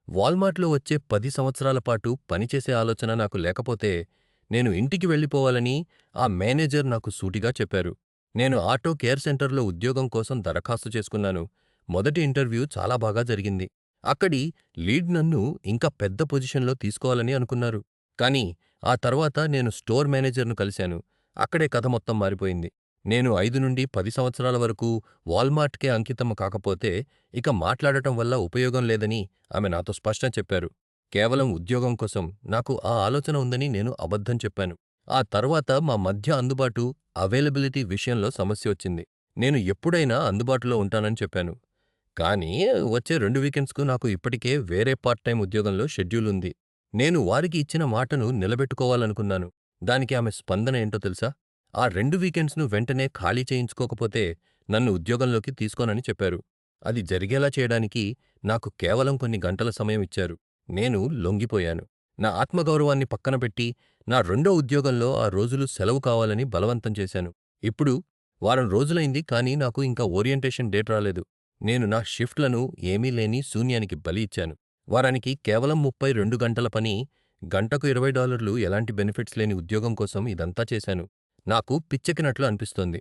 వాల్మార్ట్‌లో వచ్చే 10 సంవత్సరాల పాటు పనిచేసే ఆలోచన నాకు లేకపోతే, నేను ఇంటికి వెళ్ళిపోవాలని ఆ మేనేజర్ నాకు సూటిగా చెప్పారు. నేను ఆటో కేర్ సెంటర్‌లో ఉద్యోగం కోసం దరఖాస్తు చేసుకున్నాను. మొదటి ఇంటర్వ్యూ చాలా బాగా జరిగింది. అక్కడి లీడ్ నన్ను ఇంకా పెద్ద పొజిషన్‌లో తీసుకోవాలని అనుకున్నారు. కానీ ఆ తర్వాత నేను స్టోర్ మేనేజర్‌ను కలిశాను. అక్కడే కథ మొత్తం మారిపోయింది. నేను 5-10 సంవత్సరాల వరకు వాల్మార్ట్‌కే అంకితం కాకపోతే, ఇక మాట్లాడటం వల్ల ఉపయోగం లేదని ఆమె నాతో స్పష్టం చెప్పారు. కేవలం ఉద్యోగం కోసం నాకు ఆ ఆలోచన ఉందని నేను అబద్ధం చెప్పాను. ఆ తర్వాత మా మధ్య అవైలబిలిటీ విషయంలో సమస్య వచ్చింది. నేను ఎప్పుడైనా అందుబాటులో ఉంటానని చెప్పాను. కానీ వచ్చే 2 వీకెండ్స్‌కు నాకు ఇప్పటికే వేరే పార్ట్ టైమ్ ఉద్యోగంలో షెడ్యూల్ ఉంది. నేను వారికి ఇచ్చిన మాటను నిలబెట్టుకోవాలనుకున్నాను. దానికి ఆమె స్పందన ఏంటో తెలుసా? ఆ 2 వీకెండ్స్‌ను వెంటనే ఖాళీ చేయించుకోకపోతే నన్ను ఉద్యోగంలోకి తీసుకోనని చెప్పారు. అది జరిగేలా చేయడానికి నాకు కేవలం కొన్ని గంటల సమయం ఇచ్చారు. నేను లొంగిపోయాను. నా ఆత్మగౌరవాన్ని పక్కన పెట్టి, నా రెండో ఉద్యోగంలో ఆ రోజులు సెలవు కావాలని బలవంతం చేశాను. ఇప్పుడు వారం రోజులైంది కానీ నాకు ఇంకా ఓరియంటేషన్ డేట్ రాలేదు. నేను నా షిఫ్ట్లను ఏమీ లేని శూన్యానికి బలి ఇచ్చాను. వారానికి కేవలం 32 గంటల పని, గంటకు $20 ఎలాంటి బెనిఫిట్స్ లేని ఉద్యోగం కోసం ఇదంతా చేశాను. నాకు పిచ్చెక్కినట్లు అనిపిస్తోంది.